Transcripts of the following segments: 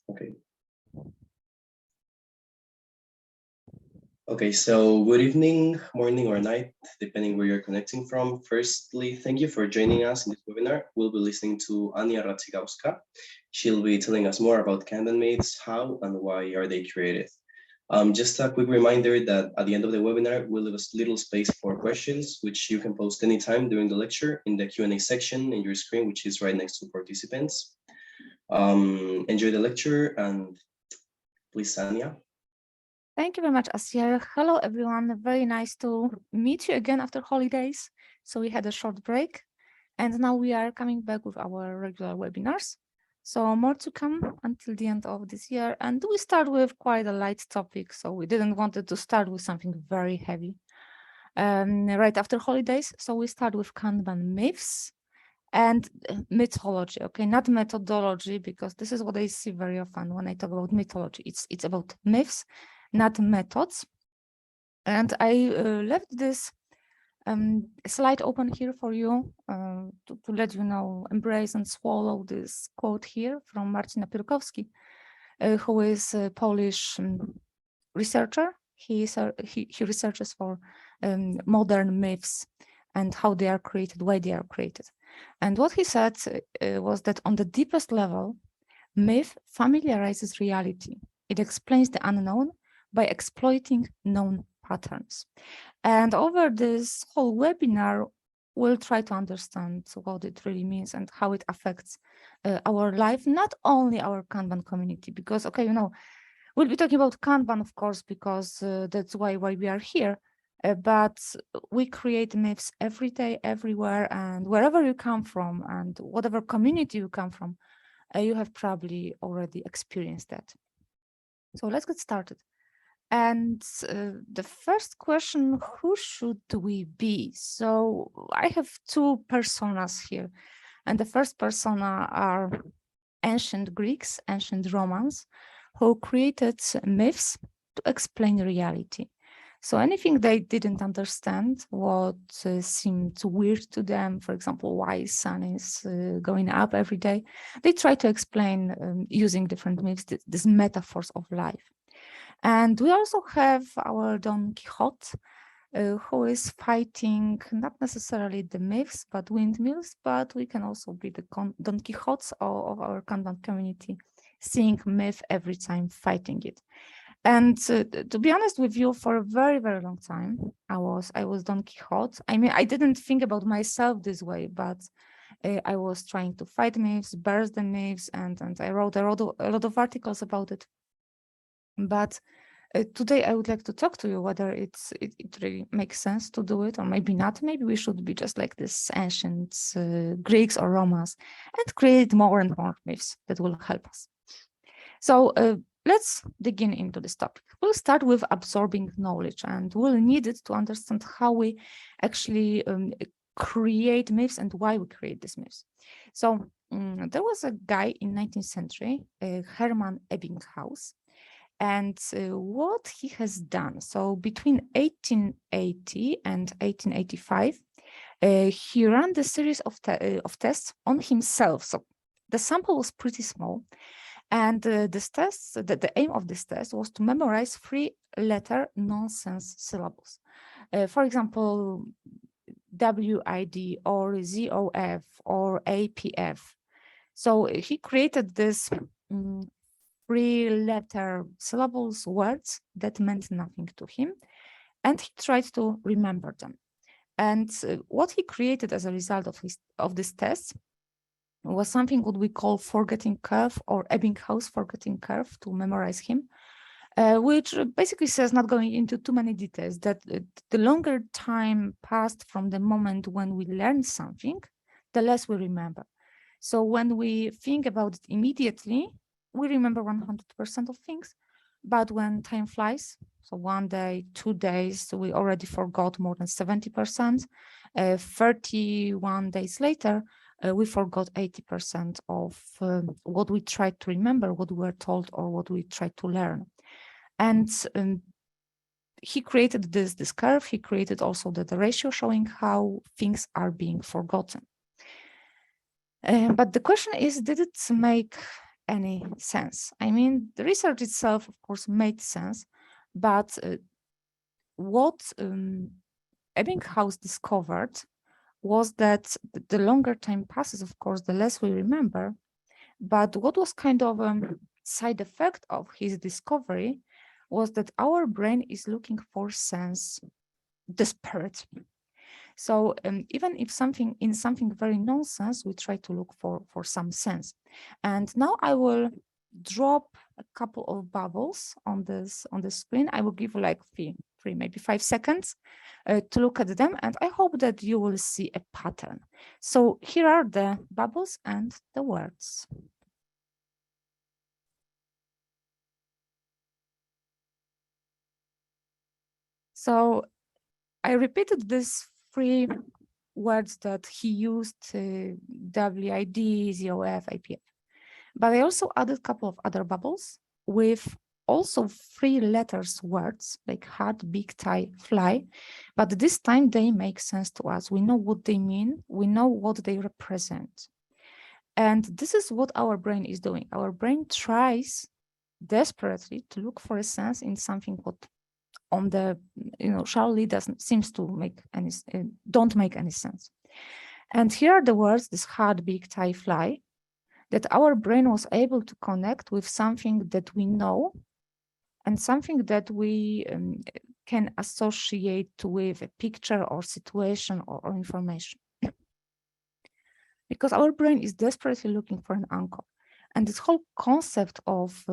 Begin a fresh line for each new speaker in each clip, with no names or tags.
Okay. Okay, so good evening, morning, or night, depending where you're connecting from. Firstly, thank you for joining us in this webinar. We'll be listening to Ania Radzikowska. She'll be telling us more about Kanban myths, how and why are they created. Just a quick reminder that at the end of the webinar, we'll leave a little space for questions, which you can post anytime during the lecture in the Q&A section in your screen, which is right next to participants. Enjoy the lecture, and please, Ania.
Thank you very much, Asier. Hello, everyone. Very nice to meet you again after holidays. So we had a short break, and now we are coming back with our regular webinars. So more to come until the end of this year. And we start with quite a light topic. So we didn't want to start with something very heavy right after holidays. So we start with Kanban myths and mythology, okay, not methodology, because this is what I see very often when I talk about mythology. It's about myths, not methods. And I left this slide open here for you to let you know, embrace and swallow this quote here from Marcina Pirkowski, who is a Polish researcher. He researches for modern myths and how they are created, why they are created. And what he said was that on the deepest level, myth familiarizes reality. It explains the unknown by exploiting known patterns. And over this whole webinar, we'll try to understand what it really means and how it affects our life, not only our Kanban community, because, okay, you know, we'll be talking about Kanban, of course, because that's why we are here. But we create myths every day, everywhere, and wherever you come from and whatever community you come from, you have probably already experienced that. So let's get started. And the first question, who should we be? So I have two personas here. And the first persona are ancient Greeks, ancient Romans, who created myths to explain reality. So anything they didn't understand, what seemed weird to them, for example, why sun is going up every day, they try to explain using different myths, these metaphors of life. And we also have our Don Quixote, who is fighting not necessarily the myths, but windmills, but we can also be the Don Quixotes of our Kanban community, seeing myth every time, fighting it. And to be honest with you, for a very, very long time, I was Don Quixote. I mean, I didn't think about myself this way, but I was trying to fight myths, burst the myths, and I wrote a lot of articles about it. But today I would like to talk to you whether it really makes sense to do it or maybe not. Maybe we should be just like this ancient Greeks or Romans and create more and more myths that will help us. So let's begin into this topic. We'll start with absorbing knowledge, and we'll need it to understand how we actually create myths and why we create these myths. So there was a guy in 19th century, Hermann Ebbinghaus, and what he has done. So between 1880 and 1885, he ran the series of tests on himself. So the sample was pretty small. And this test, the aim of this test was to memorize 3-letter nonsense syllables. For example, WID or ZOF or APF. So he created this 3-letter syllables, words that meant nothing to him, and he tried to remember them. And what he created as a result of this test was something what we call forgetting curve or Ebbinghaus forgetting curve to memorize him, which basically says, not going into too many details, that the longer time passed from the moment when we learn something, the less we remember. So when we think about it immediately, we remember 100% of things, but when time flies, so 1 day, 2 days, we already forgot more than 70%. 31 days later, we forgot 80% of what we tried to remember, what we were told, or what we tried to learn. And he created this curve. He created also the ratio showing how things are being forgotten. But the question is, did it make any sense. I mean, the research itself, of course, made sense, but what Ebbinghaus discovered was that the longer time passes, of course, the less we remember. But what was kind of a side effect of his discovery was that our brain is looking for sense desperately. So even if something very nonsense, we try to look for some sense. And now I will drop a couple of bubbles on the screen. I will give you like three, maybe 5 seconds to look at them, and I hope that you will see a pattern. So here are the bubbles and the words. So I repeated these 3 words that he used, WID, ZOF, IPF. But I also added a couple of other bubbles with also 3 letters words like hat, big tie, fly. But this time they make sense to us. We know what they mean. We know what they represent. And this is what our brain is doing. Our brain tries desperately to look for a sense in something what on the, surely doesn't seems to make any, don't make any sense. And here are the words, this hat, big tie, fly, that our brain was able to connect with something that we know and something that we can associate with a picture or situation or information. Because our brain is desperately looking for an anchor. And this whole concept of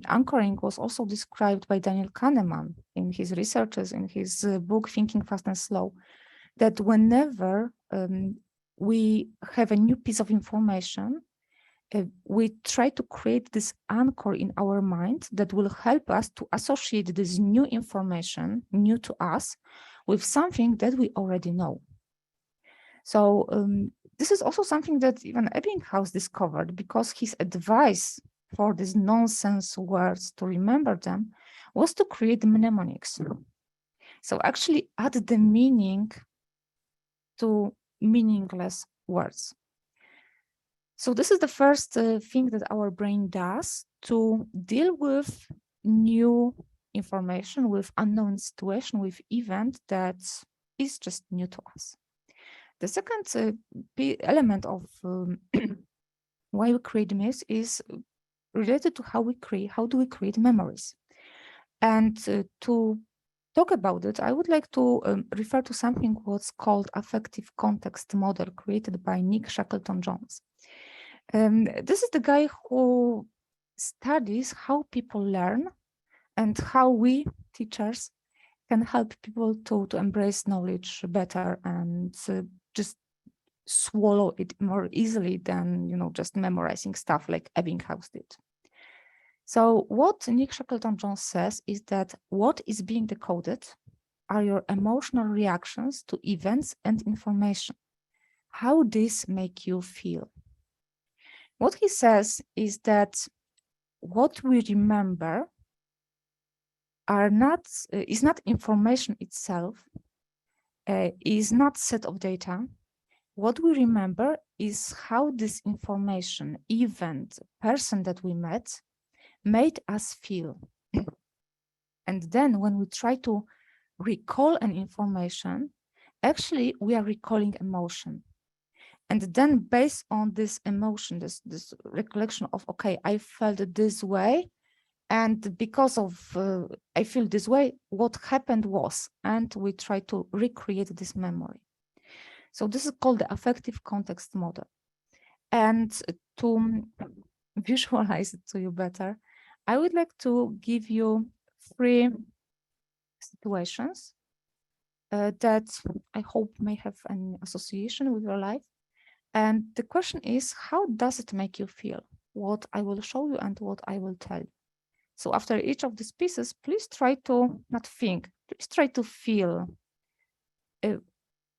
anchoring was also described by Daniel Kahneman in his researches, in his book, Thinking Fast and Slow, that whenever we have a new piece of information, we try to create this anchor in our mind that will help us to associate this new information, new to us, with something that we already know. So this is also something that even Ebbinghaus discovered, because his advice for these nonsense words to remember them was to create mnemonics. So actually add the meaning to meaningless words. So this is the first thing that our brain does to deal with new information, with unknown situation, with event that is just new to us. The second element of why we create myths is related to how do we create memories. And to talk about it, I would like to refer to something what's called affective context model created by Nick Shackleton-Jones. This is the guy who studies how people learn and how we, teachers, can help people to embrace knowledge better and just swallow it more easily than, just memorizing stuff like Ebbinghaus did. So what Nick Shackleton-Jones says is that what is being decoded are your emotional reactions to events and information. How this make you feel. What he says is that what we remember is not information itself, is not set of data. What we remember is how this information, event, person that we met made us feel. And then when we try to recall an information, actually we are recalling emotion. And then based on this emotion, this recollection of, okay, I felt this way, and because of I feel this way, what happened was, and we try to recreate this memory. So this is called the affective context model. And to visualize it to you better, I would like to give you 3 situations that I hope may have an association with your life. And the question is, how does it make you feel? What I will show you and what I will tell you. So after each of these pieces, please try to not think, please try to feel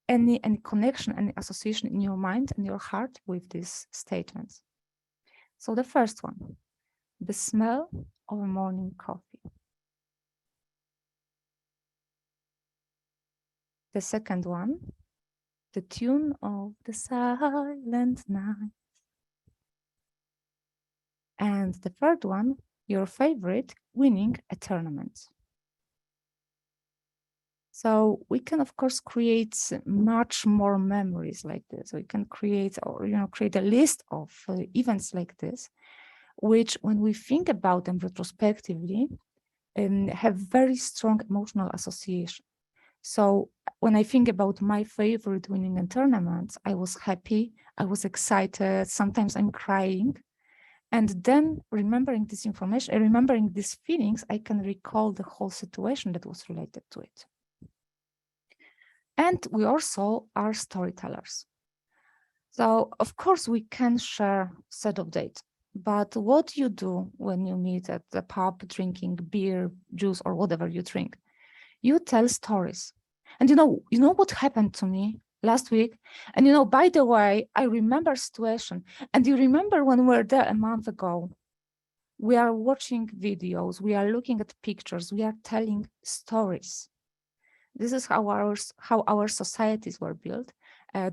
any connection, any association in your mind and your heart with these statements. So the first one, the smell of morning coffee. The second one, the tune of the silent night. And the third one, your favorite, winning a tournament. So we can, of course, create much more memories like this. We can create or create a list of events like this, which when we think about them retrospectively, have very strong emotional association. So when I think about my favorite winning in tournaments, I was happy, I was excited, sometimes I'm crying. And then remembering this information, remembering these feelings, I can recall the whole situation that was related to it. And we also are storytellers. So of course we can share set of data, but what you do when you meet at the pub drinking beer, juice, or whatever you drink, you tell stories. And you know what happened to me last week? And by the way, I remember situation. And you remember when we were there a month ago, we are watching videos, we are looking at pictures, we are telling stories. This is how our societies were built.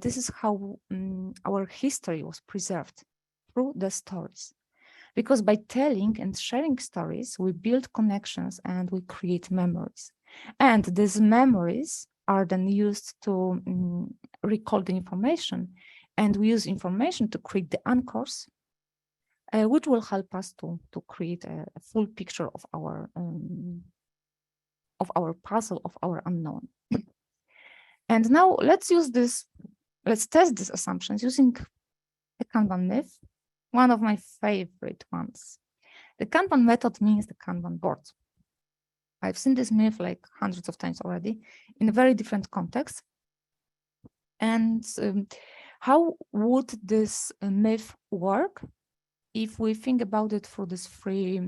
This is how our history was preserved through the stories. Because by telling and sharing stories, we build connections and we create memories. And these memories are then used to recall the information. And we use information to create the anchors, which will help us to create a full picture of our puzzle, of our unknown. And now let's test these assumptions using the Kanban myth, one of my favorite ones. The Kanban method means the Kanban board. I've seen this myth like hundreds of times already in very different contexts. And how would this myth work if we think about it through these three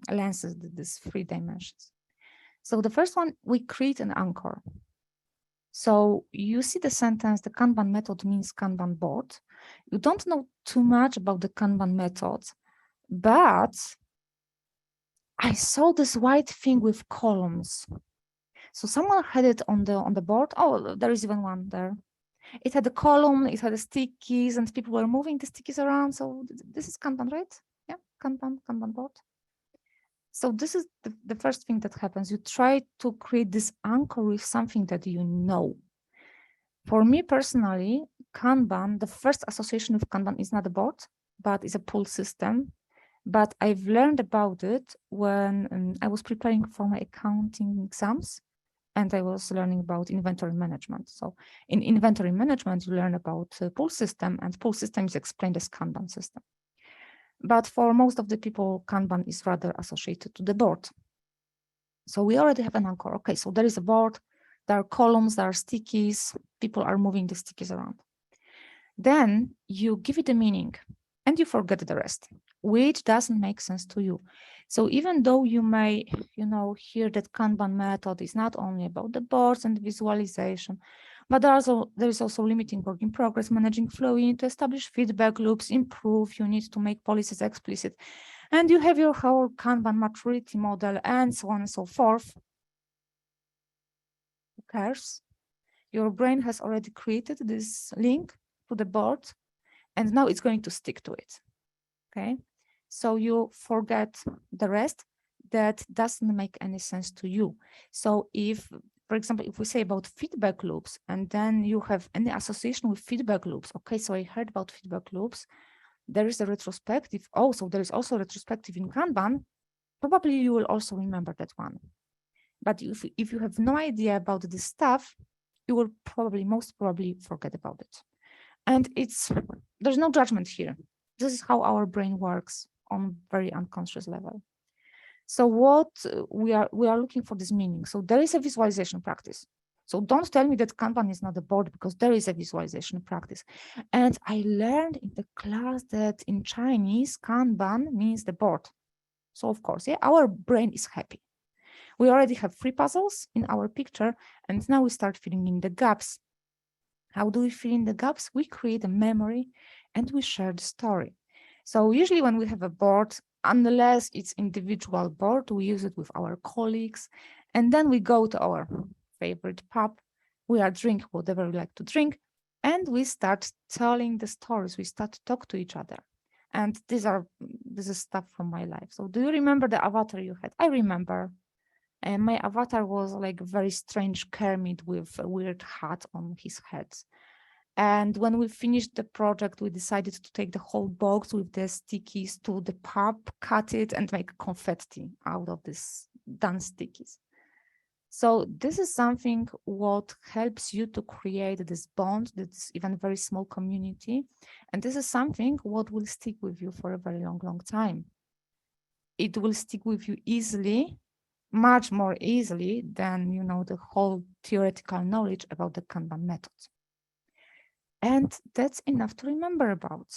lenses, these three dimensions? So the first one, we create an anchor. So you see the sentence, the Kanban method means Kanban board. You don't know too much about the Kanban method, but I saw this white thing with columns. So someone had it on the board. Oh, there is even one there. It had a column, it had the stickies, and people were moving the stickies around. So this is Kanban, right? Yeah, Kanban board. So this is the first thing that happens. You try to create this anchor with something that you know. For me personally, Kanban, the first association with Kanban is not a board, but is a pull system. But I've learned about it when I was preparing for my accounting exams, and I was learning about inventory management. So in inventory management, you learn about pull system, and pull system is explained as Kanban system. But for most of the people, Kanban is rather associated to the board. So we already have an anchor. Okay, so there is a board, there are columns, there are stickies, people are moving the stickies around. Then you give it a meaning and you forget the rest, which doesn't make sense to you. So even though you may, hear that Kanban method is not only about the boards and visualization, but there is also limiting work in progress, managing flow. You need to establish feedback loops, improve, you need to make policies explicit, and you have your whole Kanban maturity model and so on and so forth. Who cares? Your brain has already created this link to the board, and now it's going to stick to it. Okay, so you forget the rest that doesn't make any sense to you. So if, for example, if we say about feedback loops and then you have any association with feedback loops, okay, so I heard about feedback loops, there is a retrospective. Also, there is also a retrospective in Kanban. Probably you will also remember that one. But if you have no idea about this stuff, you will most probably forget about it. And there's no judgment here. This is how our brain works on very unconscious level. So what we are looking for this meaning. So there is a visualization practice. So don't tell me that Kanban is not a board, because there is a visualization practice. And I learned in the class that in Chinese, Kanban means the board. So of course, yeah, our brain is happy. We already have 3 puzzles in our picture, and now we start filling in the gaps. How do we fill in the gaps? We create a memory and we share the story. So usually when we have a board, unless it's individual board, we use it with our colleagues, and then we go to our favorite pub, we are drink whatever we like to drink, and we start telling the stories, we start to talk to each other. And these are this is stuff from my life. So do you remember the avatar you had? I remember. And my avatar was like a very strange Kermit with a weird hat on his head. And when we finished the project, we decided to take the whole box with the stickies to the pub, cut it, and make confetti out of this done stickies. So this is something what helps you to create this bond, this even very small community. And this is something what will stick with you for a very long, long time. It will stick with you easily, much more easily than, you know, the whole theoretical knowledge about the Kanban method. And that's enough to remember about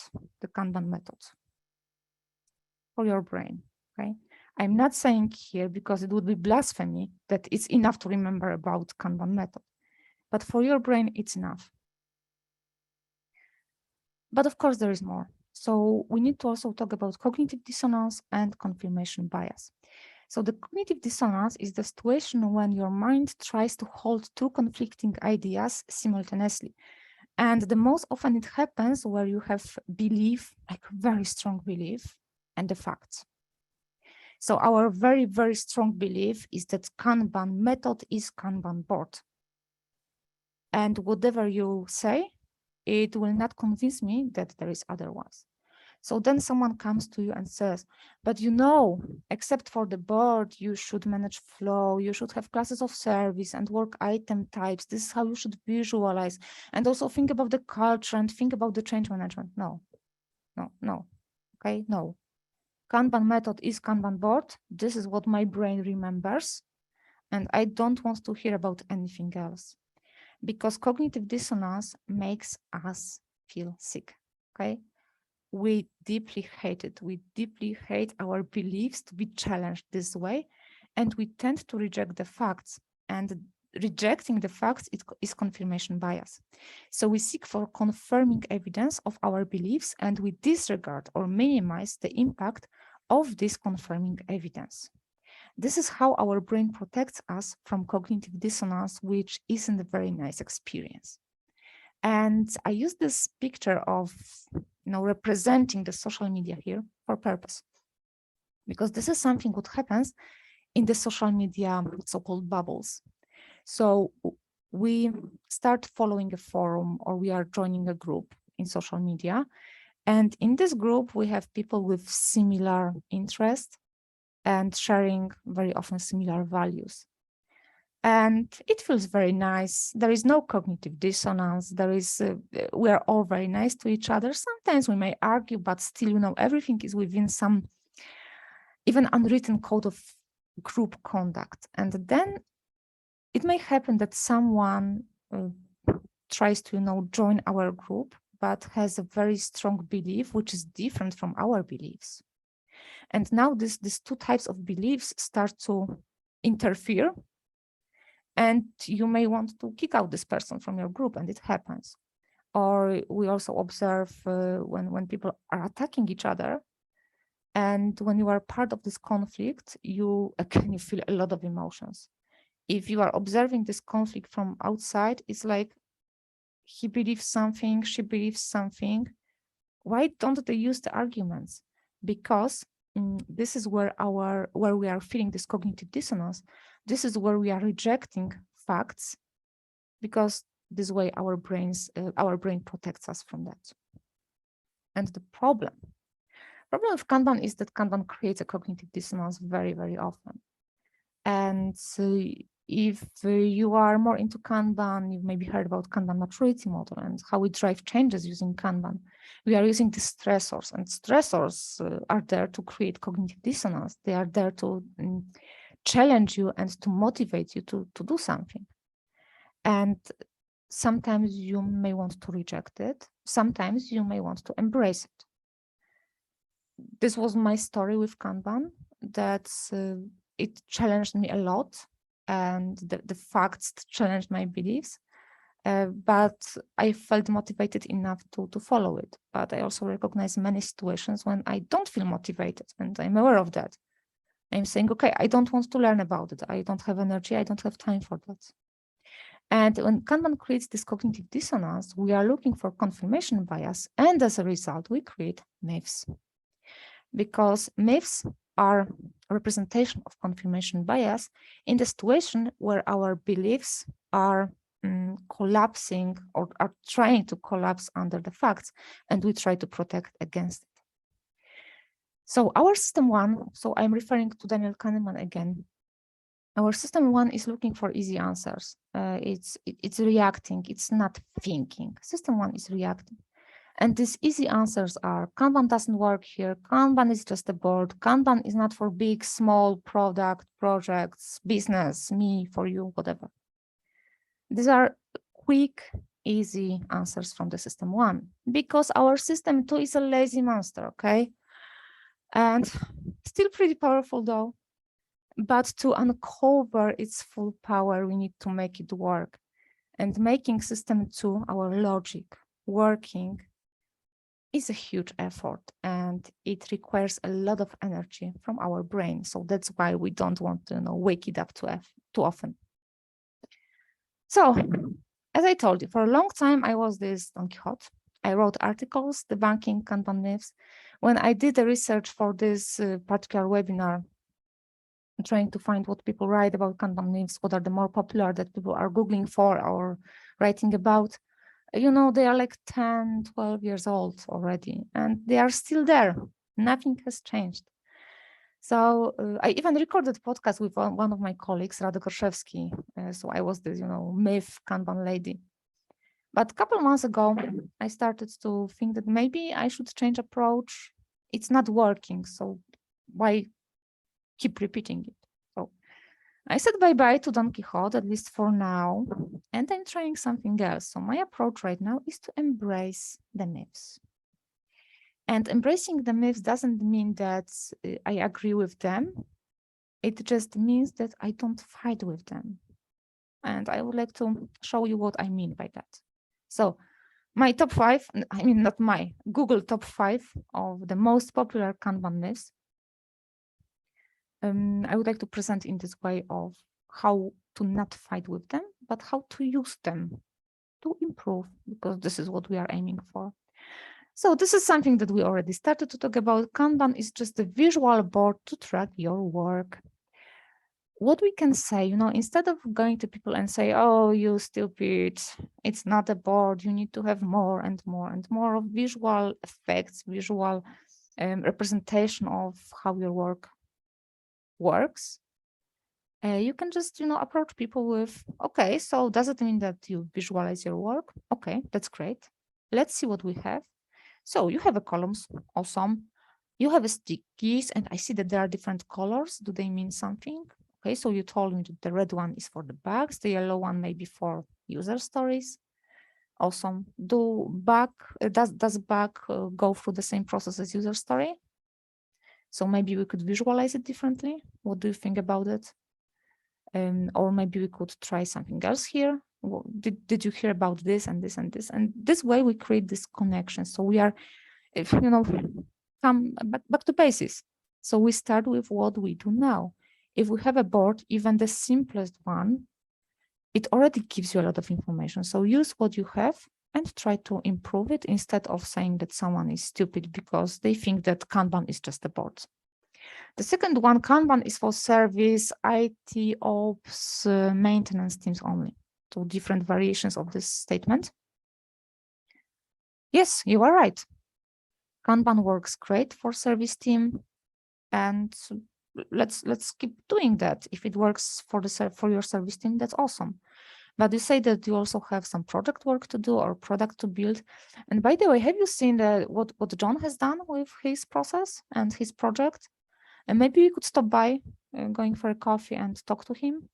the Kanban method for your brain, okay? I'm not saying here because it would be blasphemy that it's enough to remember about Kanban method, but for your brain, it's enough. But of course, there is more. So we need to also talk about cognitive dissonance and confirmation bias. So the cognitive dissonance is the situation when your mind tries to hold two conflicting ideas simultaneously. And the most often it happens where you have belief, like very strong belief, and the facts. So our very, very strong belief is that Kanban method is Kanban board. And whatever you say, it will not convince me that there is otherwise. So then someone comes to you and says, but you know, except for the board, you should manage flow, you should have classes of service and work item types. This is how you should visualize. And also think about the culture and think about the change management. No, no, no, okay, no. Kanban method is Kanban board. This is what my brain remembers. And I don't want to hear about anything else because cognitive dissonance makes us feel sick, okay? We deeply hate it. We deeply hate our beliefs to be challenged this way. And we tend to reject the facts. And rejecting the facts is confirmation bias. So we seek for confirming evidence of our beliefs and we disregard or minimize the impact of this confirming evidence. This is how our brain protects us from cognitive dissonance, which isn't a very nice experience. And I use this picture of, you know, representing the social media here for purpose, because this is something what happens in the social media so-called bubbles. So we start following a forum or we are joining a group in social media. And in this group, we have people with similar interests and sharing very often similar values. And it feels very nice. There is no cognitive dissonance. We are all very nice to each other. Sometimes we may argue, but still, you know, everything is within some even unwritten code of group conduct. And then it may happen that someone tries to, you know, join our group, but has a very strong belief, which is different from our beliefs. And now these two types of beliefs start to interfere. And you may want to kick out this person from your group, and it happens. Or we also observe when people are attacking each other. And when you are part of this conflict, you feel a lot of emotions. If you are observing this conflict from outside, it's like he believes something, she believes something. Why don't they use the arguments? Because this is where we are feeling this cognitive dissonance. This is where we are rejecting facts, because this way our brain protects us from that. And the problem with Kanban is that Kanban creates a cognitive dissonance very, very often. And if you are more into Kanban, you've maybe heard about Kanban maturity model and how we drive changes using Kanban. We are using the stressors, and stressors are there to create cognitive dissonance. They are there to challenge you and to motivate you to do something. And sometimes you may want to reject it. Sometimes you may want to embrace it. This was my story with Kanban, that it challenged me a lot, and the facts challenged my beliefs, but I felt motivated enough to follow it. But I also recognize many situations when I don't feel motivated, and I'm aware of that. I'm saying, okay, I don't want to learn about it. I don't have energy. I don't have time for that. And when Kanban creates this cognitive dissonance, we are looking for confirmation bias, and as a result, we create myths. because myths are a representation of confirmation bias in the situation where our beliefs are collapsing or are trying to collapse under the facts, and we try to protect against it. So our system one, so I'm referring to Daniel Kahneman again. Our system one is looking for easy answers. It's reacting, it's not thinking. System one is reacting. And these easy answers are Kanban doesn't work here. Kanban is just a board. Kanban is not for big, small product, projects, business, me, for you, whatever. These are quick, easy answers from the system one, because our system two is a lazy monster, okay? And still pretty powerful though. But to uncover its full power, we need to make it work. And making system two, our logic, working is a huge effort, and it requires a lot of energy from our brain. So that's why we don't want to wake it up too often. So, as I told you, for a long time, I was this Don Quixote. I wrote articles debunking Kanban myths. When I did the research for this particular webinar, trying to find what people write about Kanban myths, what are the more popular that people are Googling for or writing about, they are like 10, 12 years old already, and they are still there. Nothing has changed. So I even recorded a podcast with one of my colleagues, Radzikowski. So I was this, myth Kanban lady. But a couple of months ago, I started to think that maybe I should change approach. It's not working, so why keep repeating it? So I said bye-bye to Don Quixote, at least for now, and I'm trying something else. So my approach right now is to embrace the myths. And embracing the myths doesn't mean that I agree with them. It just means that I don't fight with them. And I would like to show you what I mean by that. So my top 5, not my, Google top 5 of the most popular Kanban myths, I would like to present in this way of how to not fight with them, but how to use them to improve, because this is what we are aiming for. So this is something that we already started to talk about. Kanban is just a visual board to track your work. What we can say, instead of going to people and say, oh, you stupid, it's not a board, you need to have more and more and more of visual effects, visual representation of how your work works. You can just, approach people with, okay, so does it mean that you visualize your work? Okay, that's great. Let's see what we have. So you have a columns, awesome. You have a stickies, and I see that there are different colors. Do they mean something? Okay, so you told me that the red one is for the bugs, the yellow one maybe for user stories. Awesome. Does bug go through the same process as user story? So maybe we could visualize it differently. What do you think about it? Or maybe we could try something else here. Did you hear about this and this and this? And this way we create this connection. So we are, come back to basics. So we start with what we do now. If we have a board, even the simplest one, it already gives you a lot of information. So use what you have and try to improve it instead of saying that someone is stupid because they think that Kanban is just a board. The second one, Kanban, is for service, IT, ops, maintenance teams only. So different variations of this statement. Yes, you are right. Kanban works great for service team, and let's keep doing that. If it works for your service team, that's awesome. But you say that you also have some project work to do or product to build. And by the way, have you seen what John has done with his process and his project? And maybe you could stop by, going for a coffee and talk to him.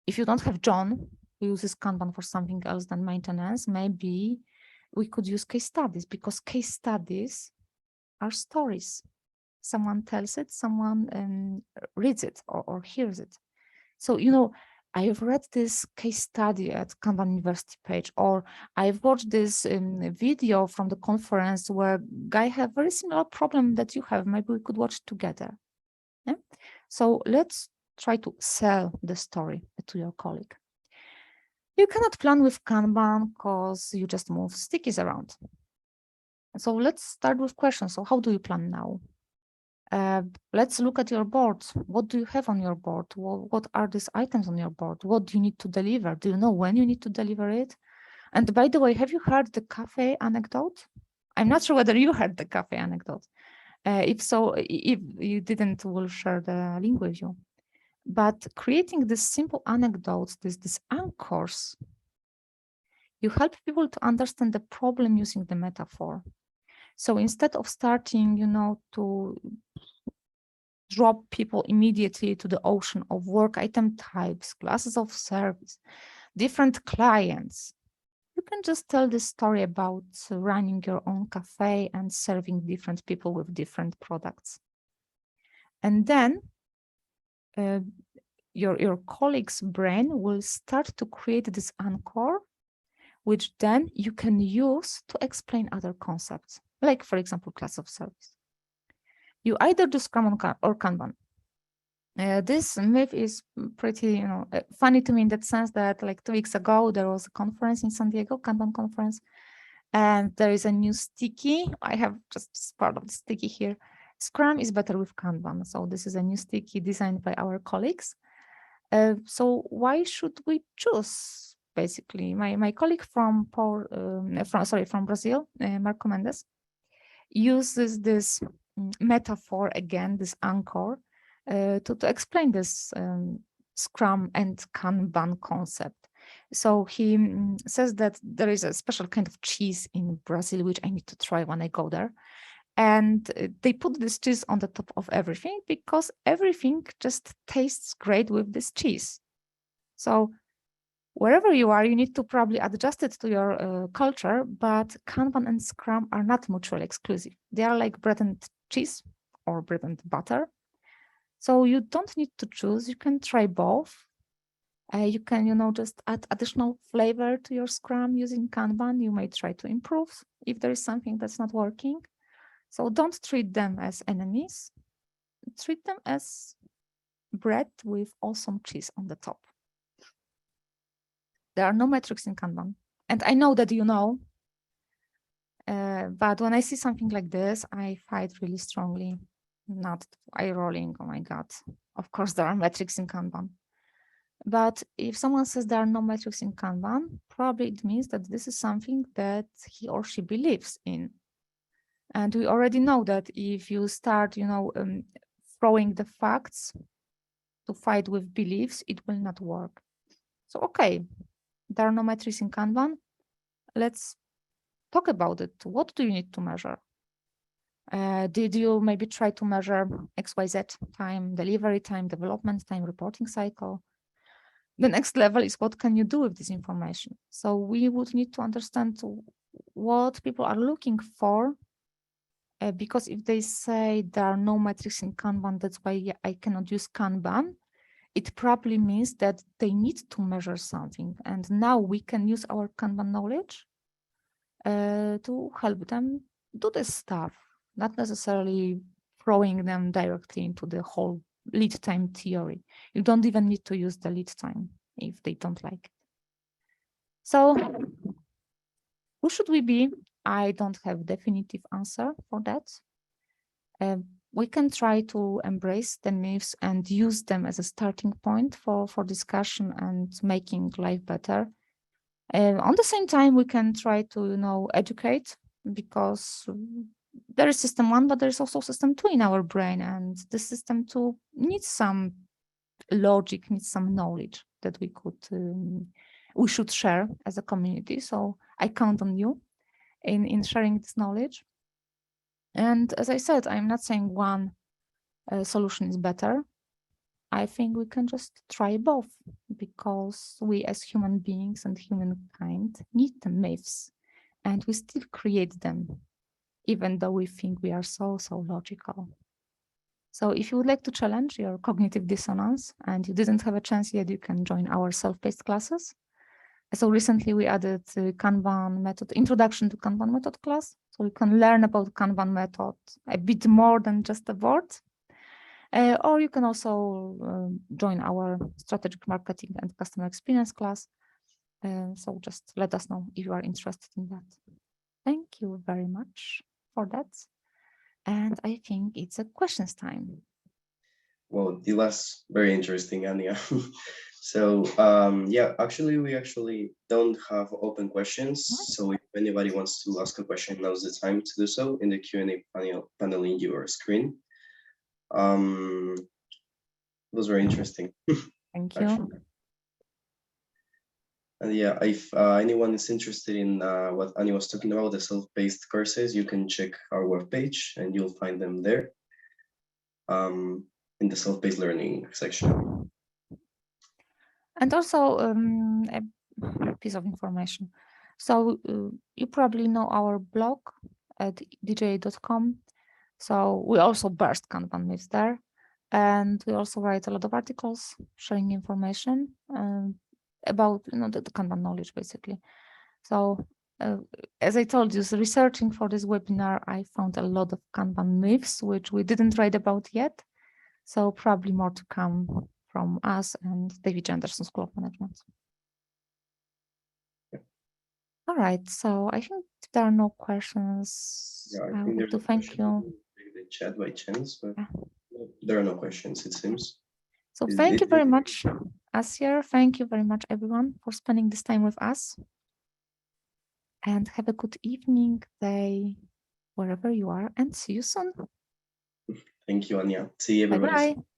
If you don't have John, who uses Kanban for something else than maintenance, maybe we could use case studies, because case studies are stories. Someone tells it, someone reads it or hears it. So, I've read this case study at Kanban University page, or I've watched this video from the conference where guy have very similar problem that you have. Maybe we could watch together. Yeah? So let's try to sell the story to your colleague. You cannot plan with Kanban because you just move stickies around. So let's start with questions. So how do you plan now? Let's look at your board. What do you have on your board? What are these items on your board? What do you need to deliver? Do you know when you need to deliver it? And by the way, have you heard the cafe anecdote? I'm not sure whether you heard the cafe anecdote. If so, if you didn't, we'll share the link with you. But creating these simple anecdotes, these anchors, you help people to understand the problem using the metaphor. So instead of starting, to drop people immediately to the ocean of work item types, classes of service, different clients, you can just tell the story about running your own cafe and serving different people with different products. And then your colleague's brain will start to create this anchor, which then you can use to explain other concepts, like, for example, class of service. You either do Scrum or Kanban. This myth is pretty, funny to me in that sense that like 2 weeks ago, there was a conference in San Diego, Kanban conference, and there is a new sticky. I have just part of the sticky here. Scrum is better with Kanban. So this is a new sticky designed by our colleagues. So why should we choose? Basically, my colleague from Brazil, Marco Mendes, uses this metaphor again, this anchor, to explain this Scrum and Kanban concept. So he says that there is a special kind of cheese in Brazil, which I need to try when I go there. And they put this cheese on the top of everything because everything just tastes great with this cheese. So wherever you are, you need to probably adjust it to your culture, but Kanban and Scrum are not mutually exclusive. They are like bread and cheese or bread and butter. So you don't need to choose. You can try both. You can, just add additional flavor to your Scrum using Kanban. You may try to improve if there is something that's not working. So don't treat them as enemies. Treat them as bread with awesome cheese on the top. There are no metrics in Kanban. And I know that you know, but when I see something like this, I fight really strongly, not eye rolling, oh my God. Of course, there are metrics in Kanban. But if someone says there are no metrics in Kanban, probably it means that this is something that he or she believes in. And we already know that if you start, throwing the facts to fight with beliefs, it will not work. So, okay, there are no metrics in Kanban. Let's talk about it. What do you need to measure? Did you maybe try to measure XYZ time, delivery time, development time, reporting cycle? The next level is what can you do with this information? So we would need to understand what people are looking for, because if they say there are no metrics in Kanban, that's why I cannot use Kanban, it probably means that they need to measure something. And now we can use our Kanban knowledge to help them do this stuff, not necessarily throwing them directly into the whole lead time theory. You don't even need to use the lead time if they don't like it. So who should we be? I don't have definitive answer for that. We can try to embrace the myths and use them as a starting point for discussion and making life better. On the same time, we can try to, educate, because there is system 1, but there is also system 2 in our brain, and the system 2 needs some logic, needs some knowledge that we should share as a community. So I count on you in sharing this knowledge. And as I said, I'm not saying one solution is better. I think we can just try both, because we as human beings and humankind need the myths, and we still create them, even though we think we are so logical. So if you would like to challenge your cognitive dissonance and you didn't have a chance yet, you can join our self-paced classes. So recently we added Kanban method, introduction to Kanban method class. So you can learn about Kanban method a bit more than just a word. Or you can also join our strategic marketing and customer experience class. So just let us know if you are interested in that. Thank you very much for that. And I think it's a questions time.
Well, the last very interesting, Anya. So yeah, actually, we actually don't have open questions. So if anybody wants to ask a question, now's the time to do so in the Q&A panel in your screen. It was very interesting,
Thank
actually.
you.
And yeah, if anyone is interested in what Anya was talking about, the self-paced courses, you can check our webpage and you'll find them there in the self-paced learning section.
And also a piece of information. So you probably know our blog at dj.com. So we also burst Kanban myths there. And we also write a lot of articles sharing information about the Kanban knowledge, basically. So as I told you, so researching for this webinar, I found a lot of Kanban myths, which we didn't write about yet. So probably more to come from us and David Anderson School of Management. All right, so I think if there are no questions,
Yeah, I
I
think
would
there's
to
a
thank
question
you.
in the chat by chance, but
Yeah.
there are no questions, it seems.
So thank you very much, Asier. Thank you very much, everyone, for spending this time with us. And have a good evening, day, wherever you are, and see you soon.
Thank you, Anya. See you, everybody.
Bye-bye.